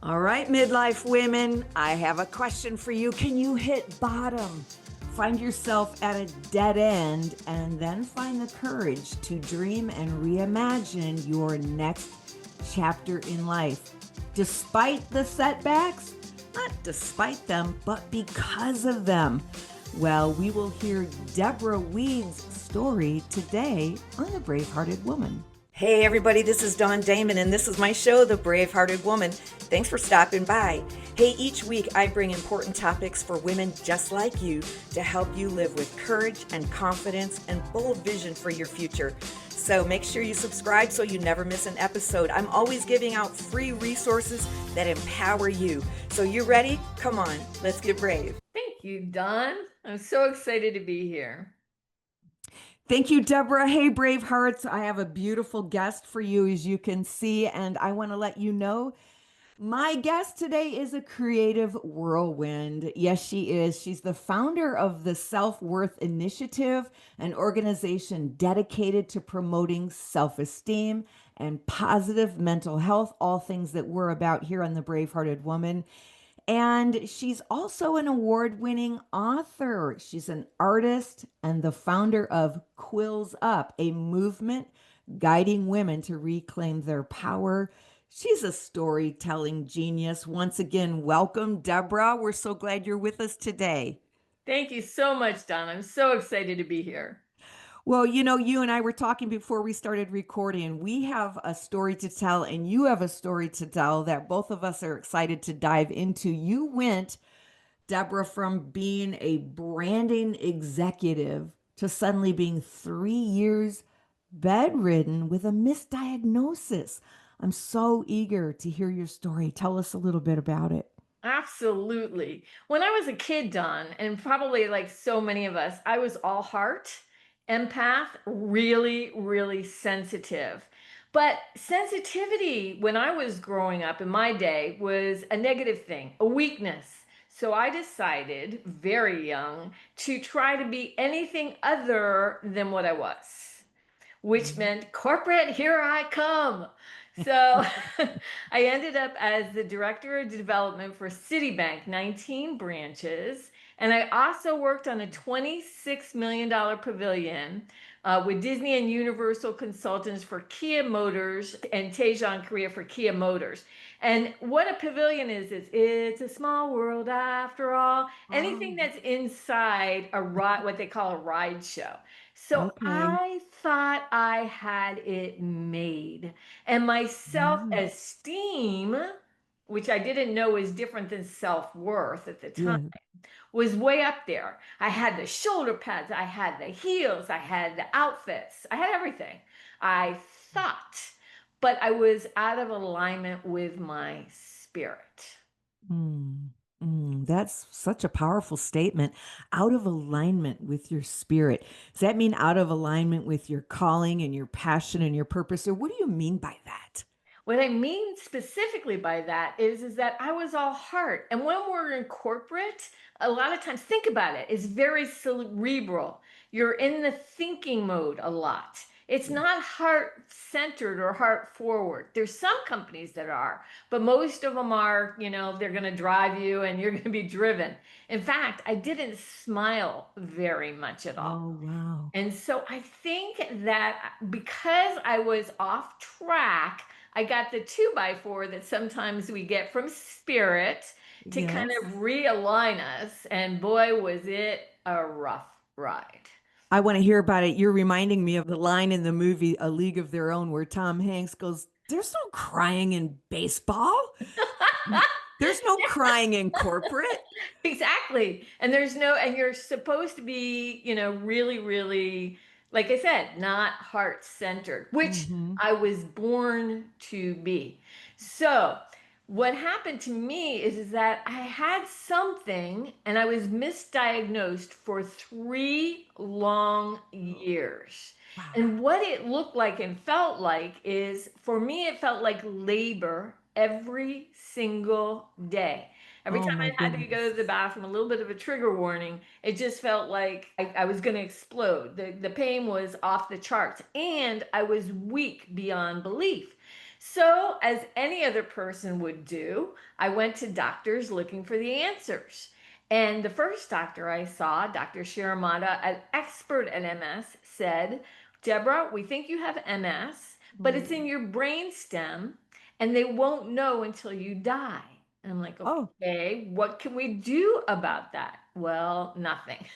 All right, midlife women, I have a question for you. Can you hit bottom? Find yourself at a dead end and then find the courage to dream and reimagine your next chapter in life. Despite the setbacks, not despite them, but because of them. Well, we will hear Deborah Weed's story today on The Bravehearted Woman. Hey, everybody, this is Dawn Damon, and this is my show, The Bravehearted Woman. Thanks for stopping by. Hey, each week I bring important topics for women just like you to help you live with courage and confidence and bold vision for your future. So make sure you subscribe so you never miss an episode. I'm always giving out free resources that empower you. So you ready? Come on, let's get brave. Thank you, Dawn. I'm so excited to be here. Thank you, Deborah. Hey, Brave Hearts. I have a beautiful guest for you, as you can see, and I want to let you know my guest today is a creative whirlwind. Yes, she is. She's the founder of the Self-Worth Initiative, an organization dedicated to promoting self-esteem and positive mental health, all things that we're about here on The Bravehearted Woman. And she's also an award winning author. She's an artist and the founder of Quills Up, a movement guiding women to reclaim their power. She's a storytelling genius. Once again, welcome, Deborah. We're so glad you're with us today. Thank you so much, Dawn. I'm so excited to be here. Well, you and I were talking before we started recording. We have a story to tell, and you have a story to tell that both of us are excited to dive into. You went, Deborah, from being a branding executive to suddenly being 3 years bedridden with a misdiagnosis. I'm so eager to hear your story. Tell us a little bit about it. Absolutely. When I was a kid, Dawn, and probably like so many of us, I was all heart, empath, really, really sensitive. But sensitivity, when I was growing up in my day, was a negative thing, a weakness. So I decided very young to try to be anything other than what I was, which meant corporate, here I come. So I ended up as the director of development for Citibank, 19 branches. And I also worked on a $26 million pavilion with Disney and Universal Consultants for Kia Motors and Tejon Korea for Kia Motors. And what a pavilion is it's a small world after all. Anything that's inside a ride, what they call a ride show. So Okay. I thought I had it made. And my self Mm. esteem, which I didn't know was different than self worth at the time, Yeah. was way up there. I had the shoulder pads, I had the heels, I had the outfits, I had everything. I thought, but I was out of alignment with my spirit. Mm, that's such a powerful statement. Out of alignment with your spirit. Does that mean out of alignment with your calling and your passion and your purpose? Or what do you mean by that? What I mean specifically by that is that I was all heart. And when we're in corporate, a lot of times, think about it, it's very cerebral. You're in the thinking mode a lot. It's Yeah. not heart centered or heart forward. There's some companies that are, but most of them are, they're going to drive you and you're going to be driven. In fact, I didn't smile very much at all. Oh, wow. And so I think that because I was off track, I got the 2x4 that sometimes we get from spirit to kind Yes. of realign us. And boy, was it a rough ride. I want to hear about it. You're reminding me of the line in the movie A League of Their Own where Tom Hanks goes, "There's no crying in baseball. There's no crying in corporate." Exactly. And you're supposed to be, really, really, like I said, not heart centered, which Hmm. I was born to be. So, what happened to me is that I had something and I was misdiagnosed for 3 long years. Wow. And what it looked like and felt like is for me, it felt like labor every single day. Every Oh, time my I had to go goodness. to the bathroom, a little bit of a trigger warning, it just felt like I was going to explode. The pain was off the charts and I was weak beyond belief. So, as any other person would do, I went to doctors looking for the answers. And the first doctor I saw, Dr. Shiramata, an expert at MS, said, Deborah, we think you have MS, but it's in Mm. your brain stem and they won't know until you die. And I'm like, Oh, okay, what can we do about that? Well, nothing.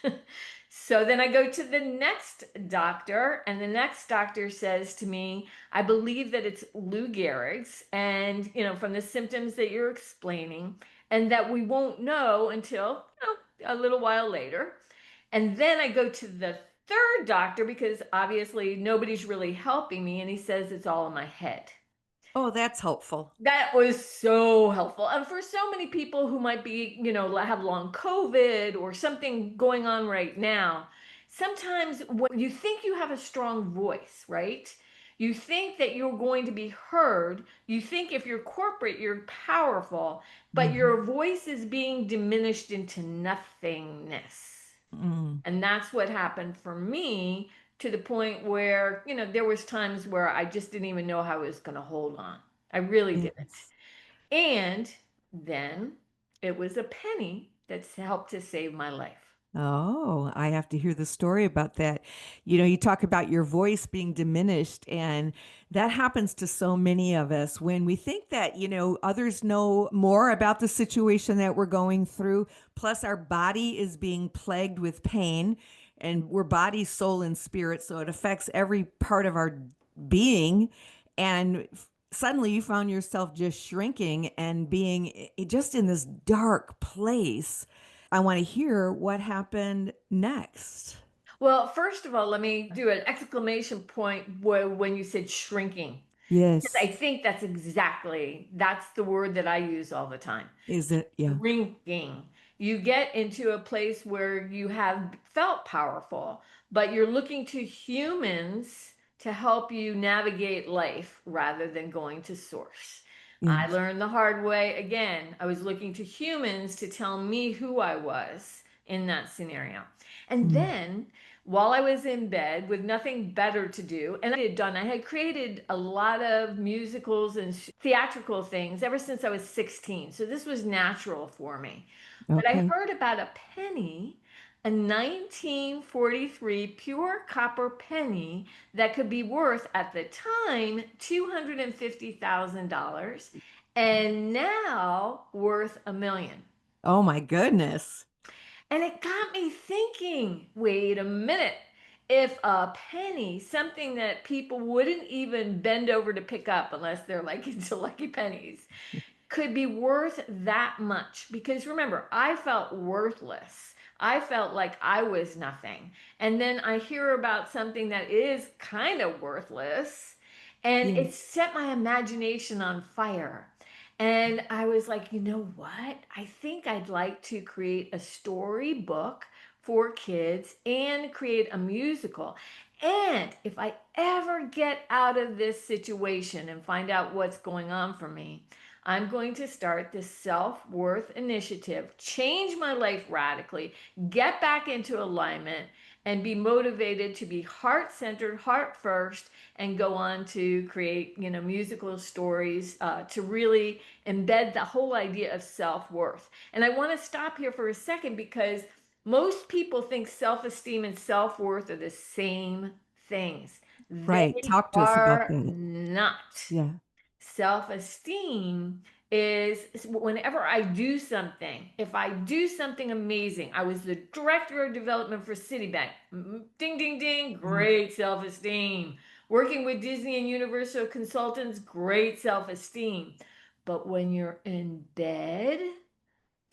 So then I go to the next doctor, and the next doctor says to me, I believe that it's Lou Gehrig's, and from the symptoms that you're explaining, and that we won't know until a little while later. And then I go to the third doctor because obviously nobody's really helping me, and he says it's all in my head. oh, that's helpful. That was so helpful. And for so many people who might be, have long COVID or something going on right now, sometimes when you think you have a strong voice, right? You think that you're going to be heard. You think if you're corporate, you're powerful, but Hmm. your voice is being diminished into nothingness. Mm. And that's what happened for me, to the point where, there was times where I just didn't even know how I was going to hold on. I really didn't. Yes. And then it was a penny that's helped to save my life. Oh, I have to hear the story about that. You talk about your voice being diminished, and that happens to so many of us when we think that, others know more about the situation that we're going through. Plus, our body is being plagued with pain, and we're body, soul, and spirit. So it affects every part of our being. And suddenly you found yourself just shrinking and being just in this dark place. I want to hear what happened next. Well, first of all, let me do an exclamation point when you said shrinking. Because I Yes. think that's the word that I use all the time. Is it? Yeah. Shrinking. You get into a place where you have felt powerful, but you're looking to humans to help you navigate life rather than going to source. I Yes. learned the hard way again. I was looking to humans to tell me who I was in that scenario. And Mm. then while I was in bed with nothing better to do, and I had created a lot of musicals and theatrical things ever since I was 16. So this was natural for me. But I Okay. heard about a penny, a 1943 pure copper penny that could be worth at the time $250,000 and now worth a million. Oh my goodness. And it got me thinking, wait a minute. If a penny, something that people wouldn't even bend over to pick up unless they're like into lucky pennies, could be worth that much. Because remember, I felt worthless. I felt like I was nothing. And then I hear about something that is kind of worthless, and Yeah. it set my imagination on fire. And I was like, you know what? I think I'd like to create a storybook for kids and create a musical. And if I ever get out of this situation and find out what's going on for me, I'm going to start this self worth initiative, change my life radically, get back into alignment, and be motivated to be heart centered, heart first, and go on to create, musical stories to really embed the whole idea of self worth. And I want to stop here for a second because most people think self esteem and self worth are the same things. Right. They Talk to us about are that. not. Yeah. Self esteem is whenever I do something, if I do something amazing, I was the director of development for Citibank. Ding, ding, ding, Mm. great self esteem. Working with Disney and Universal consultants, great self esteem. But when you're in bed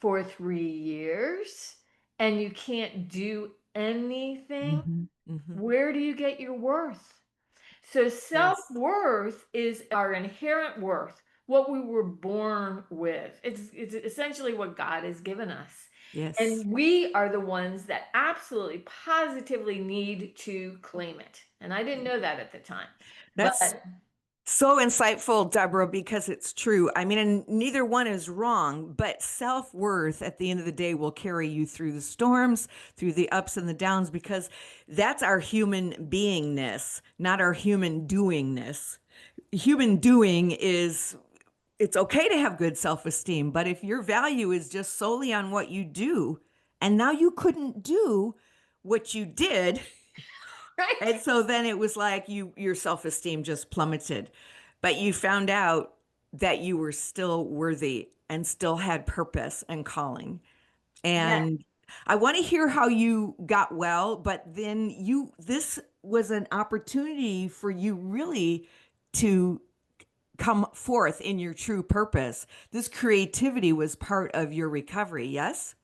for 3 years and you can't do anything, Hmm. Hmm. where do you get your worth? So Yes. self-worth is our inherent worth, what we were born with. It's essentially what God has given us. Yes. And we are the ones that absolutely positively need to claim it. And I didn't know that at the time. That's But so insightful, Deborah, because it's true. I mean, and neither one is wrong, but self-worth at the end of the day will carry you through the storms, through the ups and the downs, because that's our human beingness, not our human doingness. human doing is it's okay to have good self-esteem, but if your value is just solely on what you do, and now you couldn't do what you did, Right? and so then it was like your self-esteem just plummeted. But you found out that you were still worthy and still had purpose and calling. Yeah. And I want to hear how you got well, but then this was an opportunity for you really to come forth in your true purpose. This creativity was part of your recovery, yes?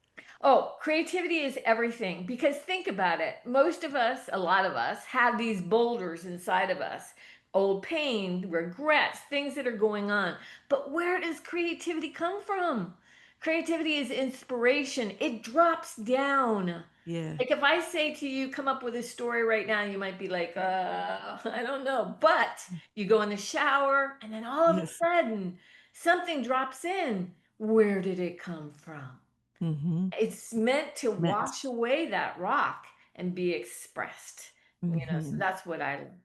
Oh, creativity is everything because think about it. Most of us, a lot of us, have these boulders inside of us, old pain, regrets, things that are going on. But where does creativity come from? Creativity is inspiration, it drops down. Yeah. Like if I say to you, come up with a story right now, you might be like, I don't know. But you go in the shower and then all of a Yes. sudden something drops in. Where did it come from? Mm-hmm. It's meant to Meant. wash away that rock and be expressed, so Mm-hmm. that's what I learned.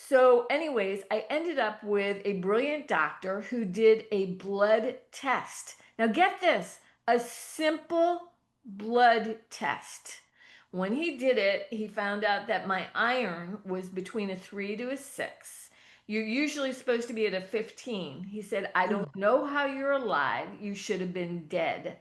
So anyways, I ended up with a brilliant doctor who did a blood test. Now get this, a simple blood test. When he did it, he found out that my iron was between a 3 to a 6. You're usually supposed to be at a 15. He said, I don't Oh. know how you're alive. You should have been dead.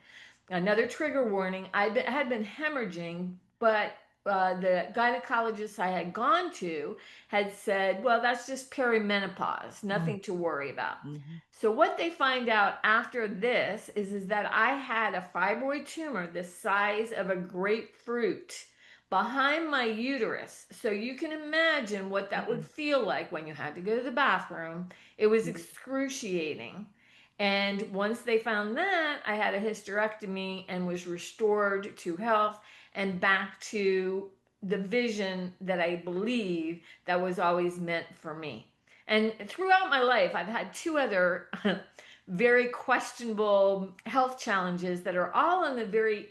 Another trigger warning, I had been hemorrhaging, but the gynecologist I had gone to had said, well, that's just perimenopause, nothing to worry about. Mm-hmm. So what they find out after this is that I had a fibroid tumor the size of a grapefruit behind my uterus. So you can imagine what that would feel like when you had to go to the bathroom. It was excruciating. And once they found that, I had a hysterectomy and was restored to health and back to the vision that I believe that was always meant for me. And throughout my life, I've had two other very questionable health challenges that are all in a very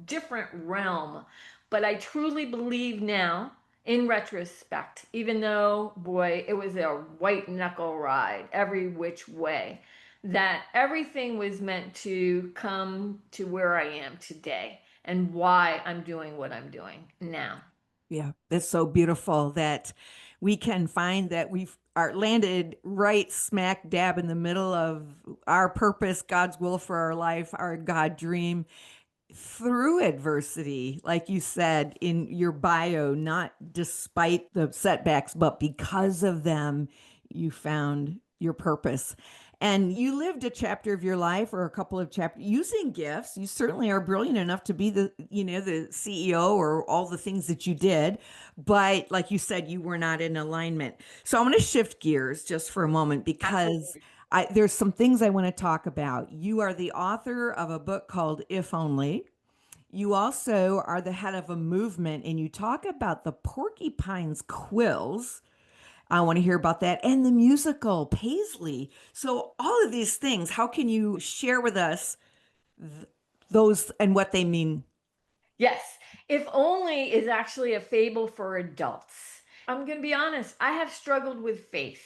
different realm. But I truly believe now, in retrospect, even though, boy, it was a white knuckle ride every which way, that everything was meant to come to where I am today and why I'm doing what I'm doing now. Yeah, it's so beautiful that we can find that we've are landed right smack dab in the middle of our purpose, God's will for our life, our God dream through adversity, like you said in your bio, not despite the setbacks, but because of them, you found your purpose. And you lived a chapter of your life or a couple of chapters using gifts. You certainly are brilliant enough to be the CEO or all the things that you did. But like you said, you were not in alignment. So I'm going to shift gears just for a moment because Absolutely. there's some things I want to talk about. You are the author of a book called If Only. You also are the head of a movement and you talk about the porcupine's quills. I want to hear about that and the musical Paisley. So, all of these things, how can you share with us those and what they mean? Yes, If Only is actually a fable for adults. I'm going to be honest, I have struggled with faith.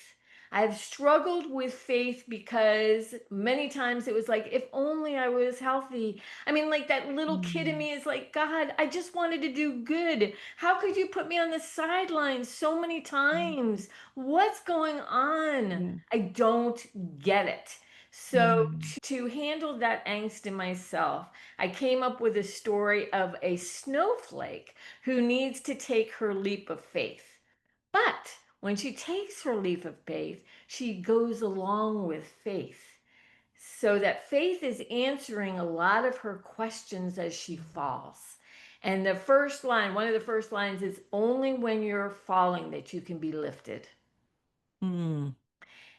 I've struggled with faith because many times it was like, if only I was healthy. I mean, like that little kid in Mm, me is like, God, I just wanted to do good. How could you put me on the sidelines so many times? What's going on? yeah. I don't get it. So, Mm, to handle that angst in myself, I came up with a story of a snowflake who needs to take her leap of faith. But when she takes her leap of faith, she goes along with faith. So that faith is answering a lot of her questions as she falls. And the first line, one of the first lines is only when you're falling that you can be lifted. mm,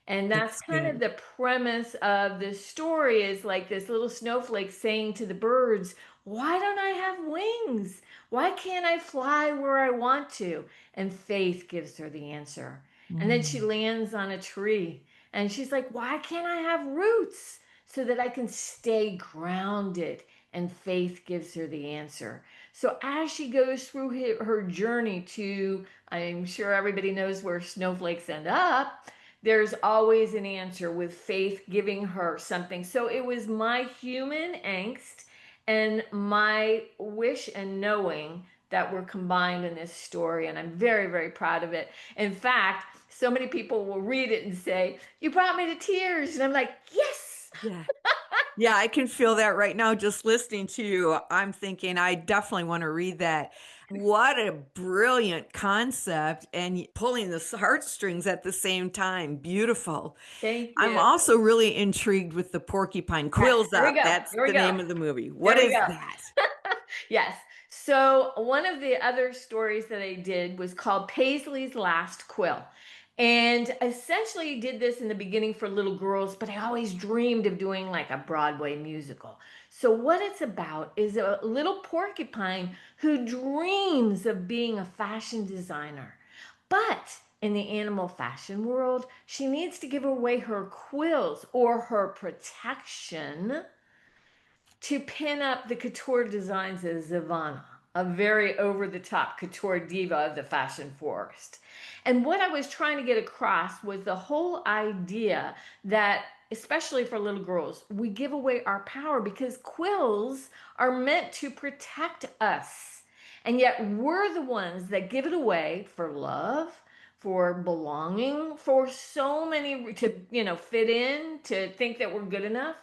And that's that's kind of good. the premise of the story is like this little snowflake saying to the birds, why don't I have wings? Why can't I fly where I want to? And Faith gives her the answer. And then she Mm, lands on a tree and she's like, why can't I have roots so that I can stay grounded? And Faith gives her the answer. So as she goes through her journey to, I'm sure everybody knows where snowflakes end up, there's always an answer with faith giving her something. So it was my human angst and my wish and knowing that were combined in this story. And I'm very, very proud of it. In fact, so many people will read it and say, "You brought me to tears." And I'm like, yes. Yeah. Yeah, I can feel that right now just listening to you. I'm thinking I definitely want to read that. What a brilliant concept and pulling the heartstrings at the same time. Beautiful. Thank I'm you. also really intrigued with the porcupine. Yes, Quills here we Up. go. That's Here we the go. name of the movie. There What we is go. that? Yes. So one of the other stories that I did was called Paisley's Last Quill. And essentially did this in the beginning for little girls, but I always dreamed of doing like a Broadway musical. So what it's about is a little porcupine who dreams of being a fashion designer. But in the animal fashion world, she needs to give away her quills or her protection to pin up the couture designs of Zavana, a very over the top couture diva of the fashion forest. And what I was trying to get across was the whole idea that, especially for little girls, we give away our power because quills are meant to protect us. And yet we're the ones that give it away for love, for belonging, for so many to, fit in, to think that we're good enough.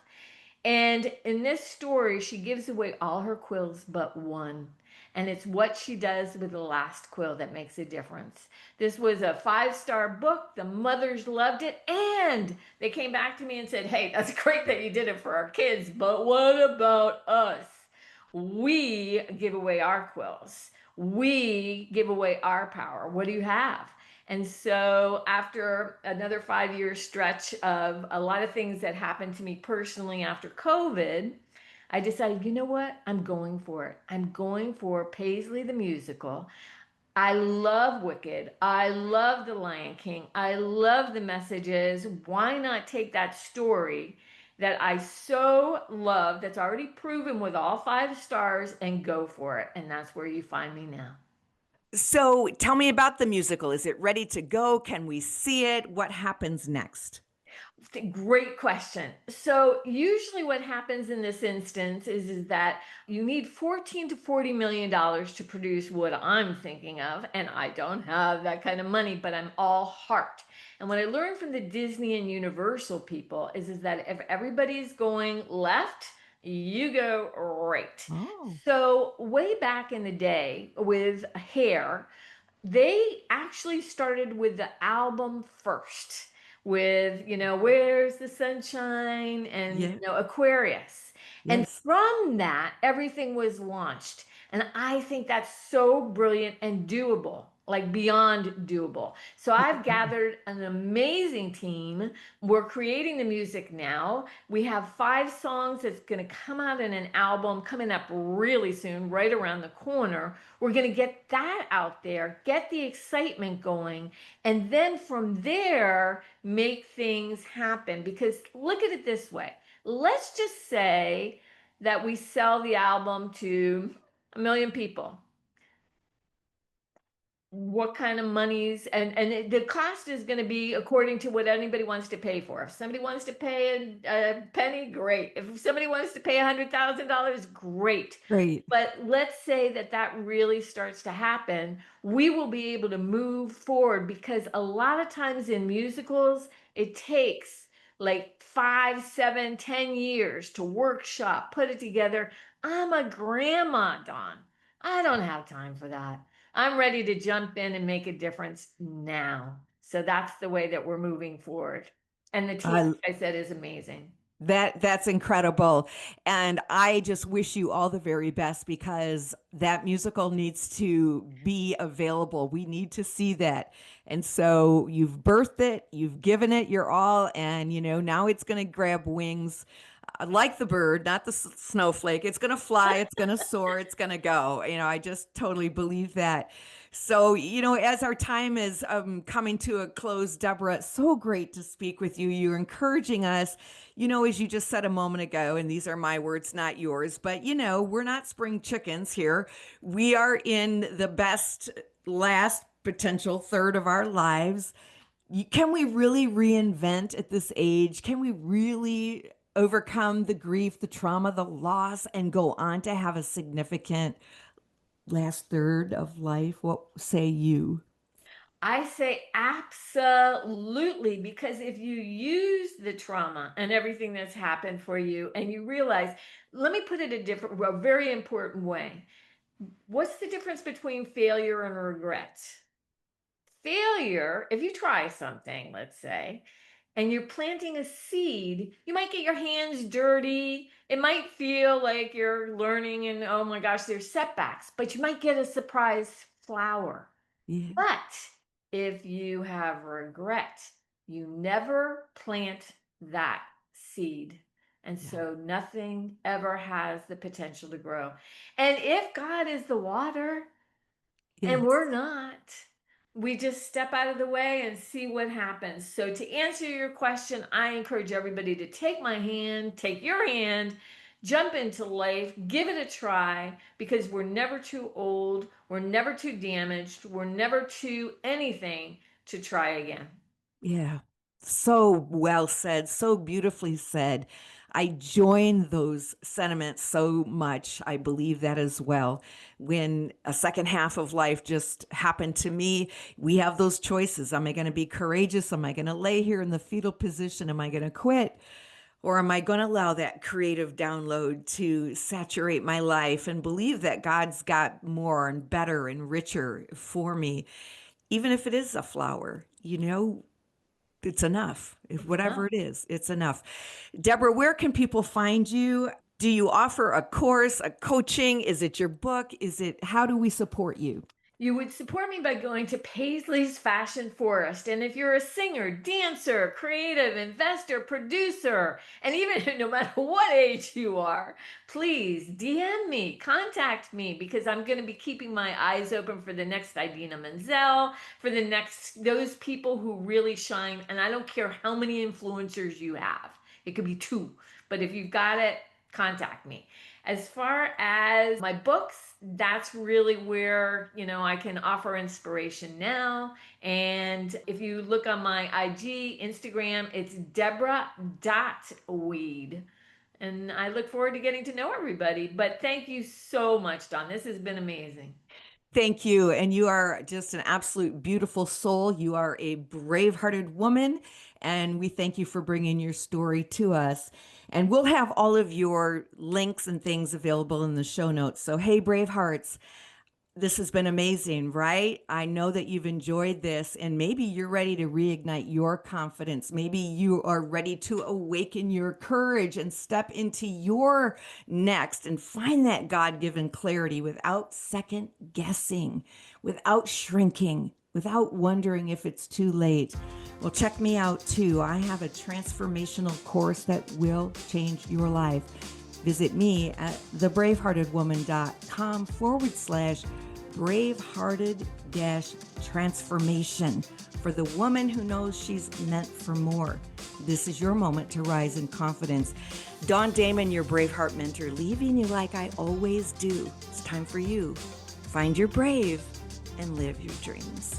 And in this story, she gives away all her quills but one. And it's what she does with the last quill that makes a difference. This was a 5-star book. The mothers loved it. And they came back to me and said, "Hey, that's great that you did it for our kids, but what about us? We give away our quills, we give away our power. What do you have?" And so, after another 5 year stretch of a lot of things that happened to me personally after COVID, I decided, you know what? I'm going for it. I'm going for Paisley the musical. I love Wicked. I love The Lion King. I love the messages. Why not take that story that I so love, that's already proven with all 5 stars, and go for it? And that's where you find me now. So tell me about the musical. Is it ready to go? Can we see it? What happens next? Great question. So usually what happens in this instance is that you need 14 to 40 million dollars to produce what I'm thinking of, and I don't have that kind of money, but I'm all heart. And what I learned from the Disney and Universal people is that if everybody's going left, you go right. Oh, So way back in the day with hair, they actually started with the album first with, Where's the Sunshine and, yeah. Aquarius. And Yes. from that, everything was launched. And I think that's so brilliant and doable, like beyond doable. So I've gathered an amazing team. We're creating the music now. We have 5 songs that's going to come out in an album coming up really soon, right around the corner. We're going to get that out there, get the excitement going, and then from there, make things happen. Because look at it this way, let's just say that we sell the album to 1 million people. What kind of monies, and the cost is going to be according to what anybody wants to pay for. If somebody wants to pay a penny, great. If somebody wants to pay $100,000, great. Great. But let's say that that really starts to happen, we will be able to move forward, because a lot of times in musicals it takes like 5, 7, 10 years to workshop, put it together. I'm a grandma, Dawn. I don't have time for that. I'm ready to jump in and make a difference now. So that's the way that we're moving forward. And the team, I like I said, is amazing. that's incredible. And I just wish you all the very best because that musical needs to be available. We need to see that. And so you've birthed it, you've given it your all, and now it's going to grab wings like the bird, not the snowflake. It's going to fly, it's going to soar, it's going to go. I just totally believe that. So, as our time is coming to a close, Deborah, it's so great to speak with you. You're encouraging us, as you just said a moment ago, and these are my words, not yours, but, we're not spring chickens here. We are in the best last potential third of our lives. Can we really reinvent at this age? Can we really overcome the grief, the trauma, the loss, and go on to have a significant last third of life? What say you? I say absolutely, because if you use the trauma and everything that's happened for you and you realize, let me put it a very important way. What's the difference between failure and regret? Failure, if you try something, let's say, and you're planting a seed, you might get your hands dirty. It might feel like you're learning and oh my gosh, there's setbacks, but you might get a surprise flower. Yeah, But if you have regret, you never plant that seed. And yeah, so nothing ever has the potential to grow. And if God is the water and yes, we're not, we just step out of the way and see what happens. So, to answer your question, I encourage everybody to take my hand, take your hand, jump into life, give it a try, because we're never too old, we're never too damaged, we're never too anything to try again. yeah. So well said, so beautifully said. I join those sentiments so much. I believe that as well. When a second half of life just happened to me, we have those choices. Am I going to be courageous? Am I going to lay here in the fetal position? Am I going to quit? Or am I going to allow that creative download to saturate my life and believe that God's got more and better and richer for me? Even if it is a flower, it's enough. If It's whatever enough. it is, it's enough. Deborah, where can people find you? Do you offer a course, a coaching? Is it your book? How do we support you? You would support me by going to Paisley's Fashion Forest. And if you're a singer, dancer, creative, investor, producer, and even no matter what age you are, please DM me, contact me, because I'm going to be keeping my eyes open for the next Idina Menzel, for the next, those people who really shine. And I don't care how many influencers you have, it could be two, but if you've got it, contact me. As far as my books, that's really where, I can offer inspiration now. And if you look on my IG, Instagram, it's Deborah.Weed. And I look forward to getting to know everybody. But thank you so much, Dawn. This has been amazing. Thank you. And you are just an absolute beautiful soul. You are a brave-hearted woman. And we thank you for bringing your story to us. And we'll have all of your links and things available in the show notes. So, hey, brave hearts, this has been amazing, right? I know that you've enjoyed this, and maybe you're ready to reignite your confidence. Maybe you are ready to awaken your courage and step into your next and find that God given clarity without second guessing, without shrinking, without wondering if it's too late. Well, check me out too. I have a transformational course that will change your life. Visit me at thebraveheartedwoman.com/bravehearted transformation for the woman who knows she's meant for more. This is your moment to rise in confidence. Dawn Damon, your Braveheart mentor, leaving you like I always do. It's time for you. Find your brave and live your dreams.